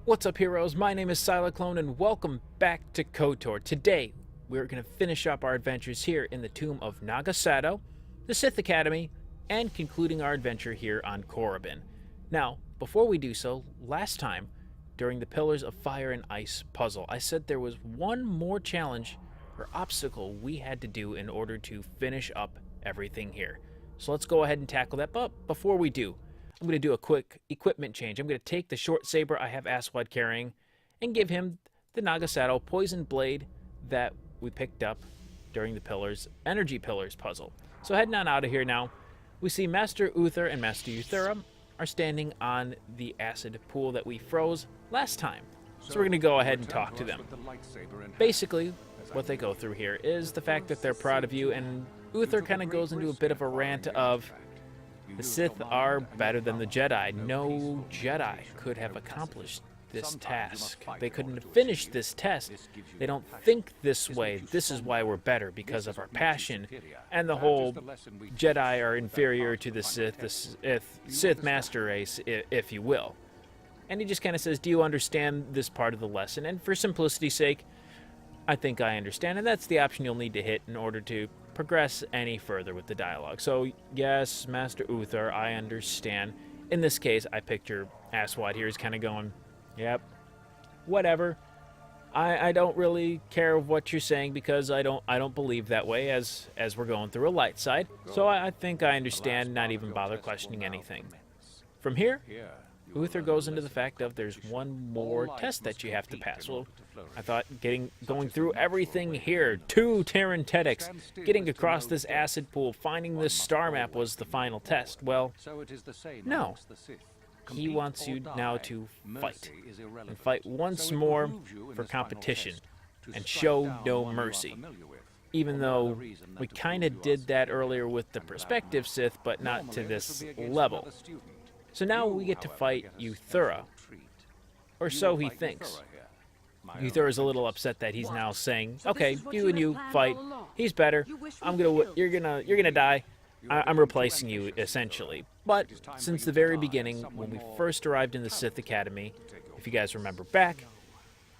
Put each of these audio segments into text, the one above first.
What's up, heroes? My name is Silaclone, and welcome back to KOTOR. Today, we're going to finish up our adventures here in the Tomb of Nagasato, the Sith Academy, and concluding our adventure here on Korriban. Now, before we do so, last time, during the Pillars of Fire and Ice puzzle, I said there was one more challenge or obstacle we had to do in order to finish up everything here. So let's go ahead and tackle that, but before we do, I'm going to do a quick equipment change. I'm going to take the short saber I have Aswad carrying and give him the Nagasato poison blade that we picked up during the Energy Pillars puzzle. So heading on out of here now, we see Master Uthar and Master Yuthura are standing on the acid pool that we froze last time. So we're going to go ahead and talk to them. Basically, what they go through here is the fact that they're proud of you, and Uthar kind of goes into a bit of a rant of, the Sith are better than the Jedi. No Jedi could have accomplished this task. They couldn't have finished this test. They don't think this way. This is why we're better, because of our passion. And the whole Jedi are inferior to the Sith master race, if you will. And he just kind of says, do you understand this part of the lesson? And for simplicity's sake, I think I understand. And that's the option you'll need to hit in order to progress any further with the dialogue. So yes, Master Uthar, I understand. In this case, I picture Aswad here is kind of going, yep, whatever. I don't really care what you're saying, because I don't believe that way as we're going through a light side. So I think I understand, not even bother questioning anything. From here, Uthar goes into the fact of there's one more test that you have to pass. Well, I thought going through everything here, 2 Terrantetics, getting across this acid pool, finding this star map was the final test. Well, no. He wants you now to fight. And fight once more for competition. And show no mercy. Even though we kind of did that earlier with the Perspective Sith, but not to this level. So now we get to fight Yuthura, or so he thinks. Yuthura is a little upset that he's now saying, "Okay, you and you fight. He's better. You're gonna die. I'm replacing you, essentially." But since the very beginning, when we first arrived in the Sith Academy, if you guys remember back,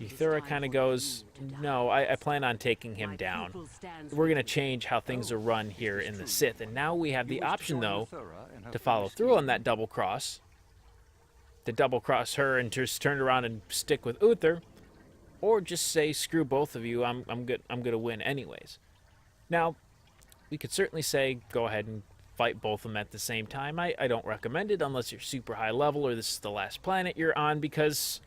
Yuthura kind of goes, no, I plan on taking him down. We're going to change how things are run here in the Sith. And now we have the option, though, to follow through on that double cross. To double cross her and just turn around and stick with Uthar. Or just say, screw both of you, I'm going to win anyways. Now, we could certainly say, go ahead and fight both of them at the same time. I don't recommend it unless you're super high level or this is the last planet you're on, because,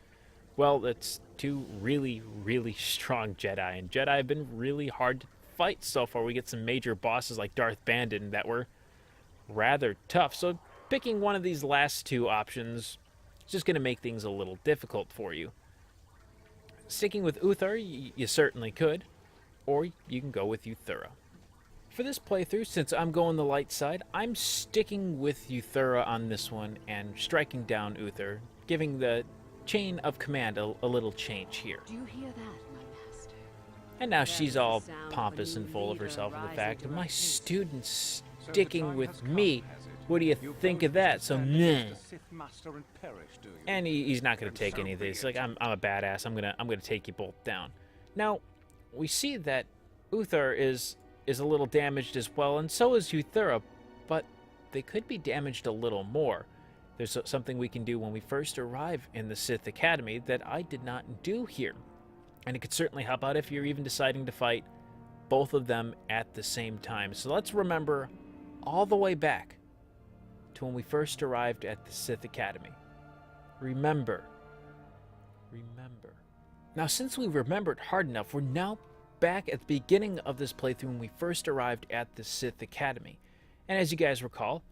well, it's 2 really, really strong Jedi, and Jedi have been really hard to fight so far. We get some major bosses like Darth Bandon that were rather tough, so picking one of these last 2 options is just going to make things a little difficult for you. Sticking with Uthar, you certainly could, or you can go with Yuthura. For this playthrough, since I'm going the light side, I'm sticking with Yuthura on this one and striking down Uthar, giving the chain of command a little change here. Do you hear that, my master? And now she's all pompous and full of herself and the fact of my students sticking with me. What do you think of that? So, meh. And he's not going to take any of this. Like, I'm a badass. I'm gonna take you both down. Now, we see that Uthar is a little damaged as well, and so is Yuthura, but they could be damaged a little more. There's something we can do when we first arrive in the Sith Academy that I did not do here. And it could certainly help out if you're even deciding to fight both of them at the same time. So let's remember all the way back to when we first arrived at the Sith Academy. Remember. Now, since we remembered hard enough, we're now back at the beginning of this playthrough when we first arrived at the Sith Academy. And as you guys recall,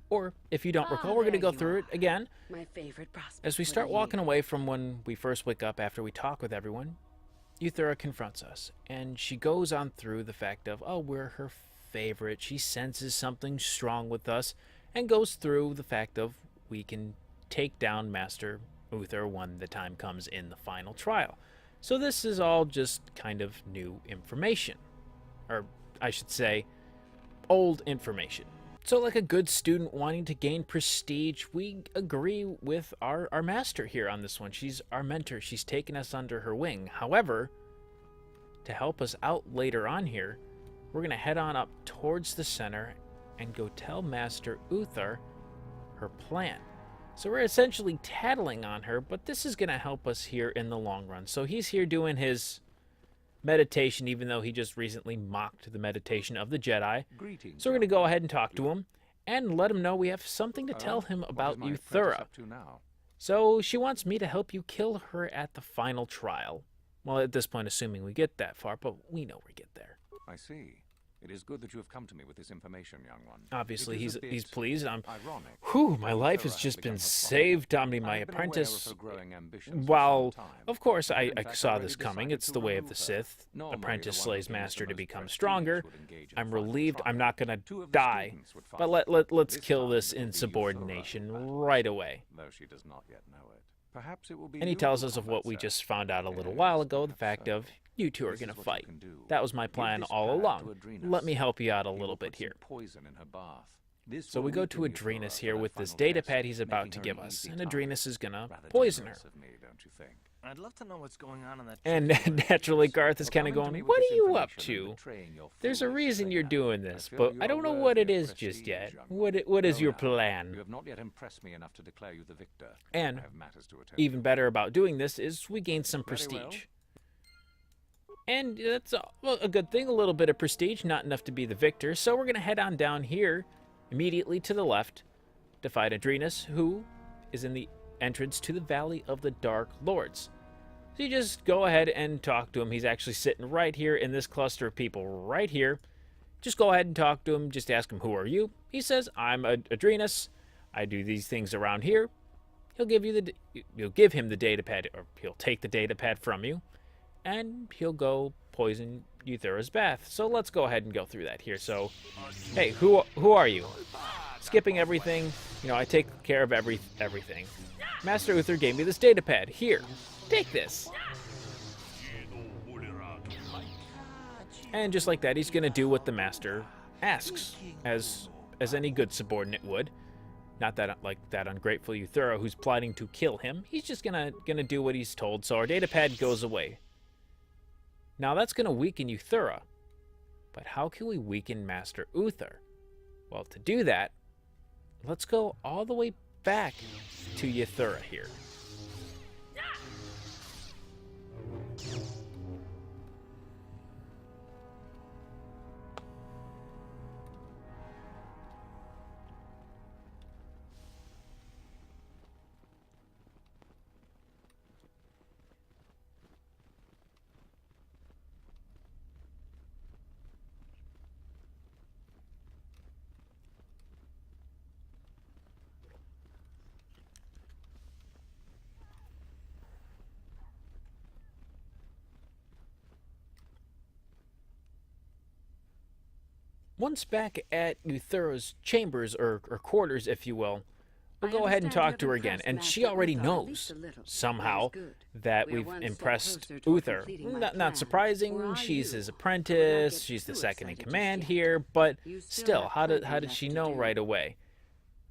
or if you don't recall, we're going to go through it again. My favorite prospect. As we start walking away from when we first wake up after we talk with everyone, Yuthura confronts us, and she goes on through the fact of, oh, we're her favorite. She senses something strong with us, and goes through the fact of we can take down Master Uthar when the time comes in the final trial. So this is all just kind of new information. Or I should say, old information. So like a good student wanting to gain prestige, we agree with our master here on this one. She's our mentor. She's taken us under her wing. However, to help us out later on here, we're going to head on up towards the center and go tell Master Uthar her plan. So we're essentially tattling on her, but this is going to help us here in the long run. So he's here doing his meditation, even though he just recently mocked the meditation of the Jedi. Greetings, So we're going to go ahead and talk to him and let him know we have something to tell him about Yuthura. So she wants me to help you kill her at the final trial. Well, at this point, assuming we get that far, but we know we get there. I see. It is good that you have come to me with this information, young one. Obviously, he's pleased. Ironic. My life has just been saved. I mean, my apprentice. While, of course, I saw this coming. It's the way of the Sith. Apprentice slays master to become stronger. I'm relieved. I'm not gonna die. But let's kill this insubordination right away. Though she does not yet know it. Perhaps it will be. And he tells us of what we just found out a little while ago, the fact of you two are going to fight. That was my plan all along. Let me help you out a little bit here. So we go to Adrenus here with this datapad he's about to give us, and Adrenus is going to poison her. I'd love to know what's going on in that. And naturally, Garth is kind of going, what are you up to? There's a reason you're doing this, but I don't know what it is just yet. What is your plan? You have not yet impressed me enough to declare you the victor. And even better about doing this is we gain some prestige. And that's a good thing, a little bit of prestige, not enough to be the victor. So we're going to head on down here, immediately to the left, to fight Adrenus, who is in the entrance to the Valley of the Dark Lords. So you just go ahead and talk to him. He's actually sitting right here in this cluster of people right here. Just go ahead and talk to him. Just ask him, who are you? He says, I'm Adrenus. I do these things around here. You'll give him the datapad, or he'll take the datapad from you, and he'll go poison Yuthura's bath. So let's go ahead and go through that here. So, hey, who are you? Skipping everything, I take care of everything. Master Uthar gave me this datapad. Here, take this. And just like that, he's going to do what the master asks, as any good subordinate would. Not that like that ungrateful Yuthura who's plotting to kill him. He's just gonna do what he's told. So our datapad goes away. Now that's gonna weaken Yuthura. But how can we weaken Master Uthar? Well, to do that, let's go all the way back to Yuthura here. Once back at Yuthura's chambers, or quarters, if you will, we'll go ahead and talk to her again. And she already knows, somehow, that we've impressed Uthar. Not surprising, she's his apprentice, she's the second in command here, but still, how did she know right away?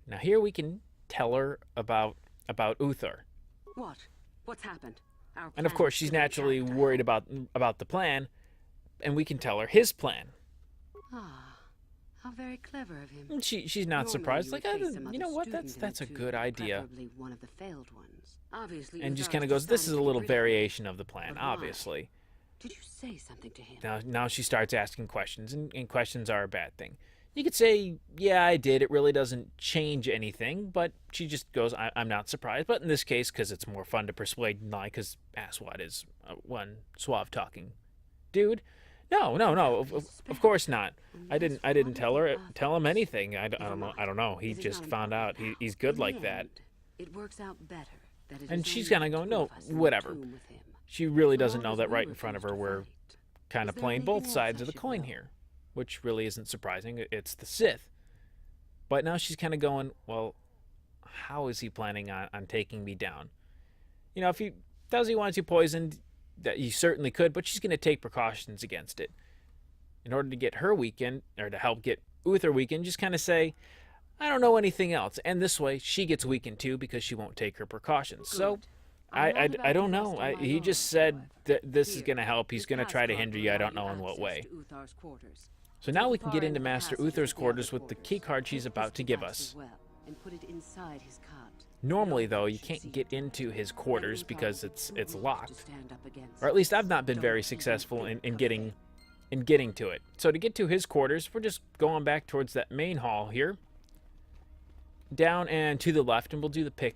Now here we can tell her about Uthar. What's happened? And of course, she's naturally worried about the plan, and we can tell her his plan. How very clever of him. She's not surprised. Like, you know what? That's a good idea. One of the failed ones. Obviously, and just kind of goes, this is a little variation of the plan, obviously. Did you say something to him? Now she starts asking questions, and questions are a bad thing. You could say, yeah, I did. It really doesn't change anything, but she just goes, I'm not surprised. But in this case, because it's more fun to persuade and lie, because Asswad is one suave-talking dude. No. Of course not. I didn't tell him anything. I don't know. He just found out. He's good like that. It works out better. And she's kind of going, no, whatever. She really doesn't know that right in front of her we're kind of playing both sides of the coin here, which really isn't surprising. It's the Sith. But now she's kind of going, well, how is he planning on taking me down? If he does he want you poisoned, that he certainly could, but she's going to take precautions against it. In order to get her weakened, or to help get Uthar weakened, just kind of say, I don't know anything else. And this way, she gets weakened too because she won't take her precautions. So, I don't know. He just said that this is going to help. He's going to try to hinder you. I don't know in what way. So now we can get into Master Uthar's quarters with the key card she's about to give us. Normally, though, you can't get into his quarters because it's locked. Or at least I've not been very successful in getting to it. So to get to his quarters, we're just going back towards that main hall here. Down and to the left, and we'll do the pick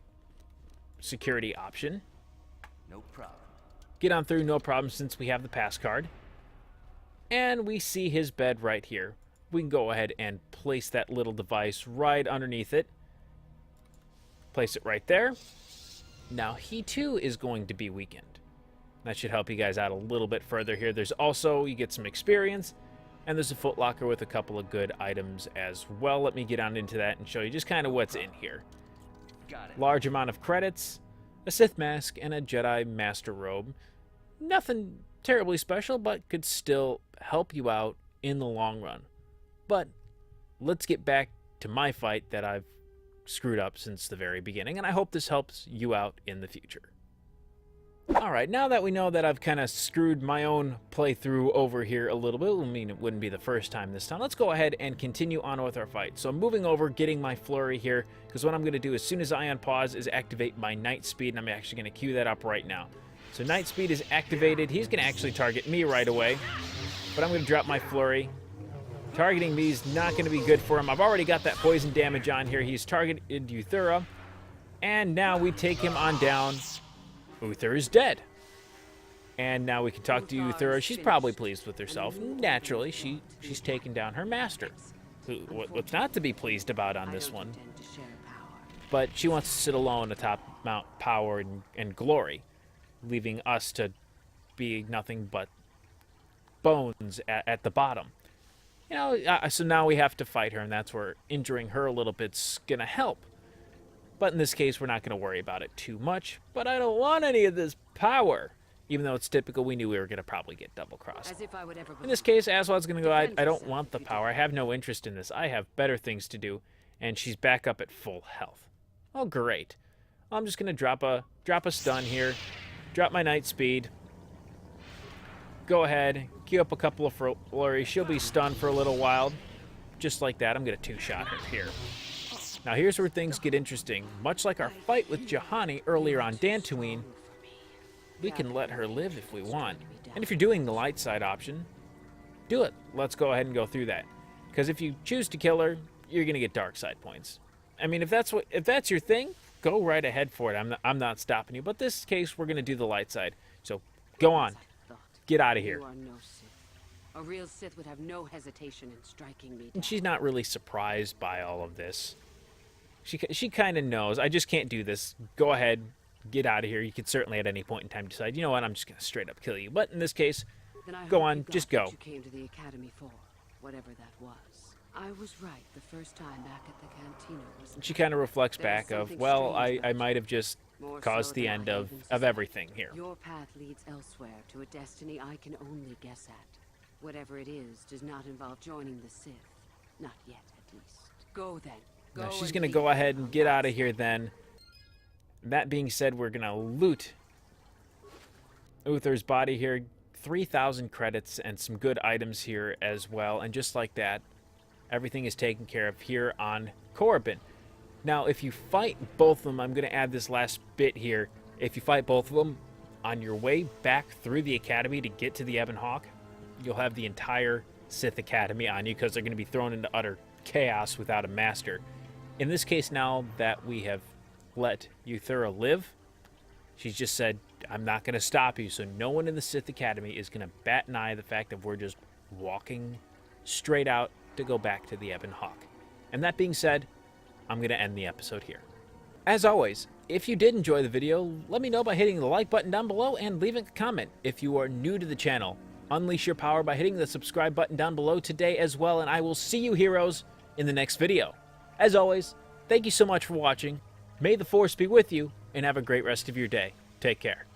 security option. No problem. Get on through, no problem, since we have the pass card. And we see his bed right here. We can go ahead and place that little device right underneath it. Place it right there. Now he too is going to be weakened. That should help you guys out a little bit further here. There's also, you get some experience, and there's a footlocker with a couple of good items as well. Let me get on into that and show you just kind of what's in here. Got it. Large amount of credits, a Sith mask, and a Jedi Master robe. Nothing terribly special, but could still help you out in the long run. But let's get back to my fight that I've screwed up since the very beginning, and I hope this helps you out in the future. Alright, now that we know that I've kind of screwed my own playthrough over here a little bit, I mean it wouldn't be the first time this time, let's go ahead and continue on with our fight. So I'm moving over, getting my flurry here, because what I'm going to do as soon as I unpause is activate my night speed, and I'm actually going to cue that up right now. So night speed is activated. He's going to actually target me right away, but I'm going to drop my flurry. Targeting me is not going to be good for him. I've already got that poison damage on here. He's targeted Yuthura, and now we take him on down. Uthar is dead. And now we can talk to Yuthura. She's probably pleased with herself. Naturally, she's taken down her master. What's not to be pleased about on this one? But she wants to sit alone atop Mount Power and Glory, leaving us to be nothing but bones at the bottom. You know, so now we have to fight her, and that's where injuring her a little bit's gonna help. But in this case, we're not going to worry about it too much. But I don't want any of this power. Even though it's typical, we knew we were going to probably get double-crossed. In this case, Aswad's going to go, I don't want the power. I have no interest in this. I have better things to do. And she's back up at full health. Oh, great. I'm just going to drop a stun here. Drop my night speed. Go ahead. Queue up a couple of flurries. She'll be stunned for a little while. Just like that, I'm going to two-shot her here. Now here's where things get interesting. Much like our fight with Juhani earlier on Dantooine, we can let her live if we want. And if you're doing the light side option, do it. Let's go ahead and go through that. Because if you choose to kill her, you're going to get dark side points. I mean, if that's your thing, go right ahead for it. I'm not stopping you. But this case, we're going to do the light side. So go on. Get out of here. You are no Sith. A real Sith would have no hesitation in striking me down. And she's not really surprised by all of this. She kind of knows. I just can't do this. Go ahead. Get out of here. You could certainly at any point in time decide, you know what, I'm just going to straight up kill you. But in this case, go on. Just go. You came to the academy for, whatever that was. I was right the first time back at the cantina. She kind of reflects back of, well, I might have just caused the end of everything here. Your path leads elsewhere to a destiny I can only guess at. Whatever it is does not involve joining the Sith. Not yet, at least. Go then. Now, she's going to go ahead and get out of here then. That being said, we're going to loot Uthar's body here. 3,000 credits and some good items here as well. And just like that, everything is taken care of here on Korriban. Now, if you fight both of them, I'm going to add this last bit here. If you fight both of them on your way back through the academy to get to the Ebon Hawk, you'll have the entire Sith Academy on you because they're going to be thrown into utter chaos without a master. In this case, now that we have let Yuthura live, she's just said, I'm not going to stop you. So no one in the Sith Academy is going to bat an eye at the fact that we're just walking straight out to go back to the Ebon Hawk. And that being said, I'm going to end the episode here. As always, if you did enjoy the video, let me know by hitting the like button down below and leaving a comment. If you are new to the channel, unleash your power by hitting the subscribe button down below today as well, and I will see you heroes in the next video. As always, thank you so much for watching. May the Force be with you, and have a great rest of your day. Take care.